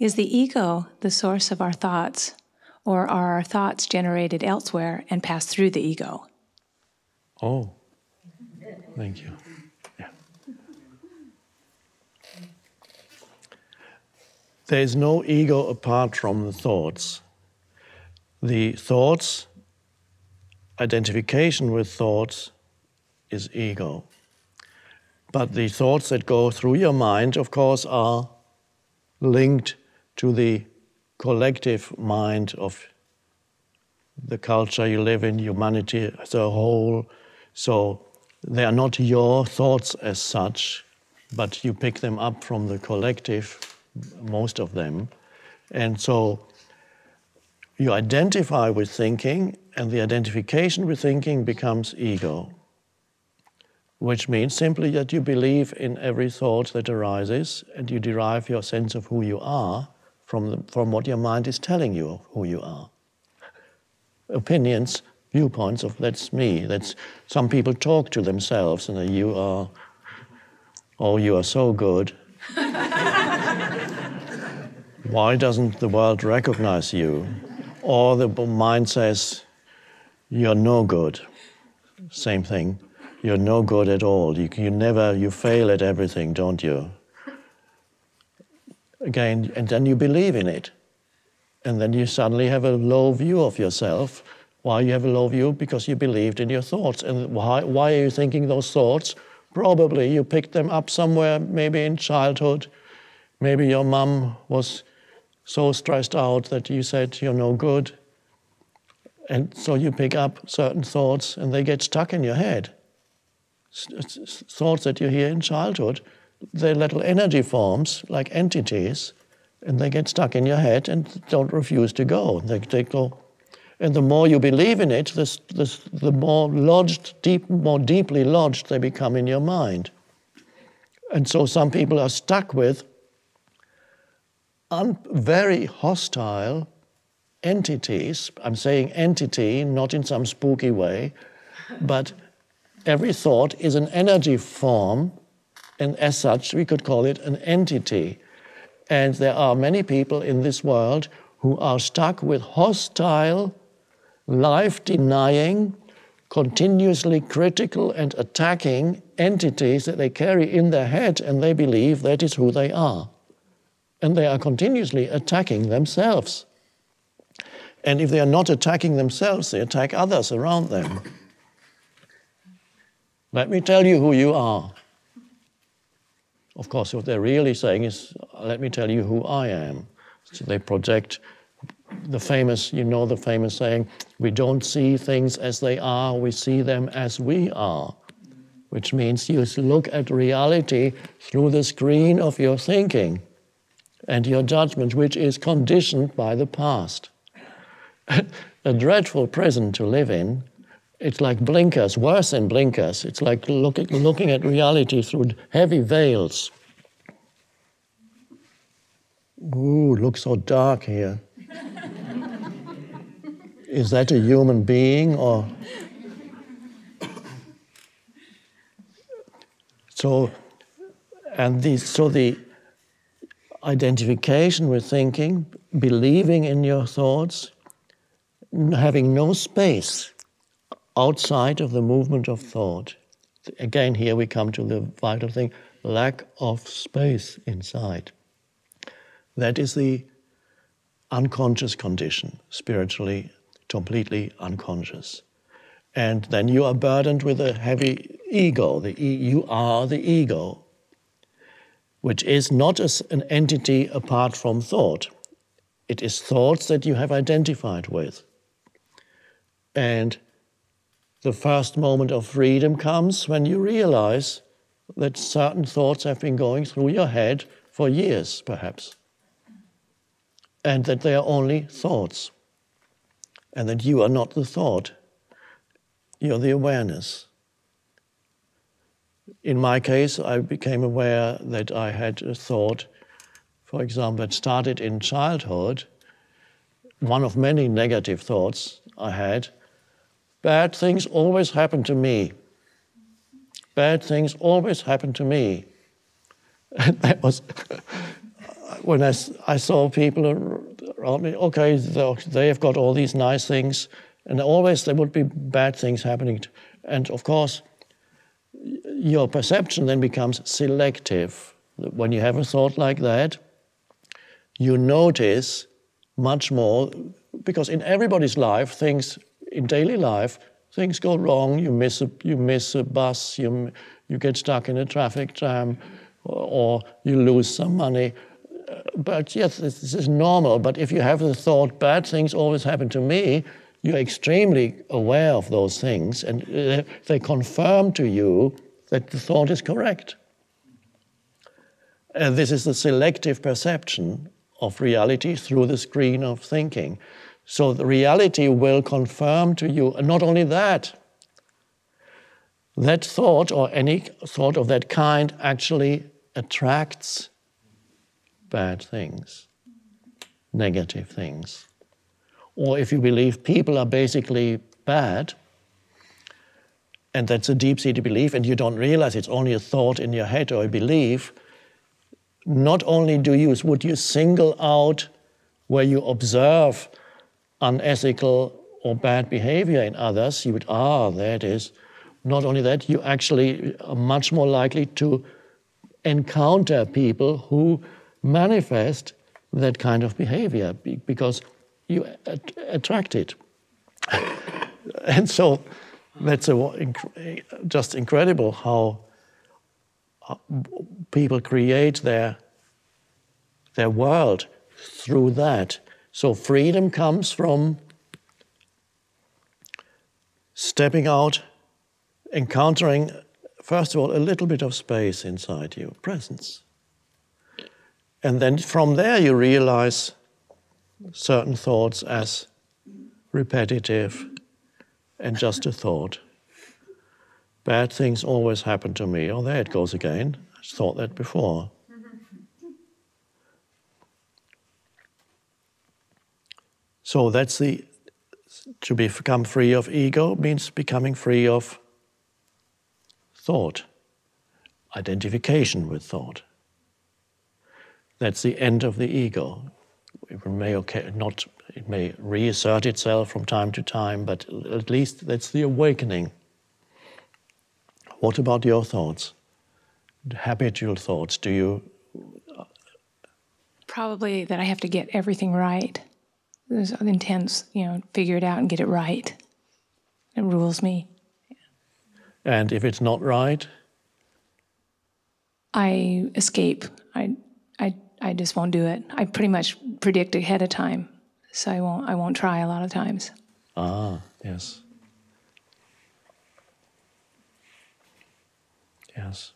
Is the ego the source of our thoughts, or are our thoughts generated elsewhere and pass through the ego? Oh, thank you. Yeah. There is no ego apart from the thoughts. The thoughts, identification with thoughts, is ego. But the thoughts that go through your mind, of course, are linked to the collective mind of the culture you live in, humanity as a whole. So they are not your thoughts as such, but you pick them up from the collective, most of them. And so you identify with thinking, and the identification with thinking becomes ego, which means simply that you believe in every thought that arises, and you derive your sense of who you are from what your mind is telling you of who you are. Opinions, viewpoints of that's me. That's some people talk to themselves and you are so good. Why doesn't the world recognize you? Or the mind says, you're no good. Same thing. You're no good at all. You fail at everything, don't you? Again, and then you believe in it. And then you suddenly have a low view of yourself. Why you have a low view? Because you believed in your thoughts. And why are you thinking those thoughts? Probably you picked them up somewhere, maybe in childhood. Maybe your mom was so stressed out that you said you're no good. And so you pick up certain thoughts and they get stuck in your head. Thoughts that you hear in childhood, they're little energy forms, like entities, and they get stuck in your head and don't refuse to go. They go. And the more you believe in it, the more more deeply lodged they become in your mind. And so some people are stuck with very hostile entities. I'm saying entity, not in some spooky way, but every thought is an energy form, and as such we could call it an entity. And there are many people in this world who are stuck with hostile, life-denying, continuously critical and attacking entities that they carry in their head, and they believe that is who they are. And they are continuously attacking themselves. And if they are not attacking themselves, they attack others around them. Let me tell you who you are. Of course, what they're really saying is, let me tell you who I am. So they project the famous saying, we don't see things as they are, we see them as we are. Which means you look at reality through the screen of your thinking and your judgment, which is conditioned by the past. A dreadful prison to live in. It's like blinkers, worse than blinkers. It's like looking at reality through heavy veils. Ooh, looks so dark here. Is that a human being or? So the identification with thinking, believing in your thoughts, having no space outside of the movement of thought. Again, here we come to the vital thing, lack of space inside. That is the unconscious condition, spiritually, completely unconscious. And then you are burdened with a heavy ego. You are the ego, which is not an entity apart from thought. It is thoughts that you have identified with. And the first moment of freedom comes when you realize that certain thoughts have been going through your head for years, perhaps, and that they are only thoughts, and that you are not the thought, you're the awareness. In my case, I became aware that I had a thought, for example, that started in childhood, one of many negative thoughts I had. Bad things always happen to me. Bad things always happen to me. And that was, when I saw people around me, okay, they have got all these nice things, and always there would be bad things happening. And of course, your perception then becomes selective. When you have a thought like that, you notice much more, because in everybody's life, in daily life, things go wrong. You miss a bus, you get stuck in a traffic jam, or you lose some money. But yes, this is normal. But if you have the thought, bad things always happen to me, you're extremely aware of those things, and they confirm to you that the thought is correct. And this is the selective perception of reality through the screen of thinking. So the reality will confirm to you, and not only that, that thought or any thought of that kind actually attracts bad things, negative things. Or if you believe people are basically bad, and that's a deep-seated belief, and you don't realize it's only a thought in your head or a belief, not only would you single out where you observe unethical or bad behavior in others, you would, there it is. Not only that, you actually are much more likely to encounter people who manifest that kind of behavior because you attract it. And so that's just incredible how people create their world through that. So freedom comes from stepping out, encountering, first of all, a little bit of space inside you, presence. And then from there you realize certain thoughts as repetitive and just a thought. Bad things always happen to me. Oh, there it goes again. I thought that before. So that's to become free of ego means becoming free of thought, identification with thought. That's the end of the ego. It may reassert itself from time to time, but at least that's the awakening. What about your thoughts? Habitual thoughts, do you? Probably that I have to get everything right. There's an intense, figure it out and get it right. It rules me. And if it's not right? I escape. I just won't do it. I pretty much predict ahead of time, so I won't try a lot of times. Yes. Yes.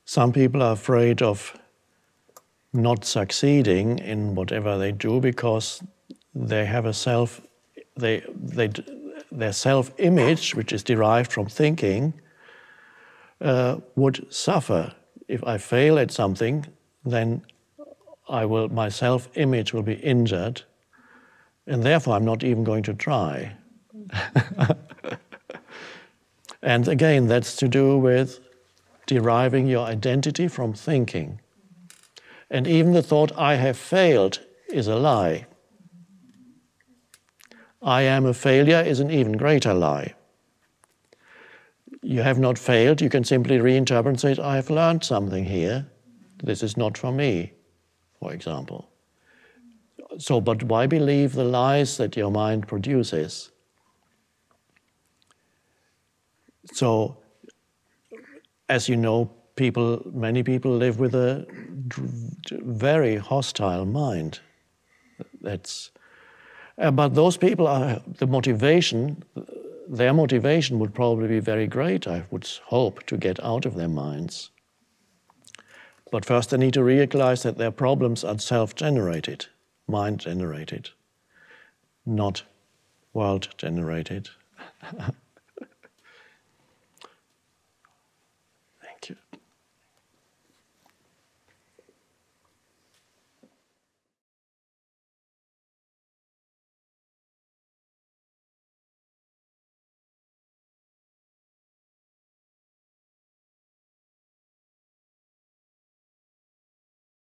Some people are afraid of not succeeding in whatever they do because they have their self-image, which is derived from thinking, would suffer. If I fail at something, then my self-image will be injured, and therefore I'm not even going to try. And again, that's to do with deriving your identity from thinking. And even the thought, I have failed, is a lie. I am a failure is an even greater lie. You have not failed, you can simply reinterpret and say, I have learned something here. This is not for me, for example. So, but why believe the lies that your mind produces? So, as you know, many people live with a very hostile mind. But those people their motivation would probably be very great, I would hope, to get out of their minds. But first they need to realize that their problems are self-generated, mind-generated, not world-generated.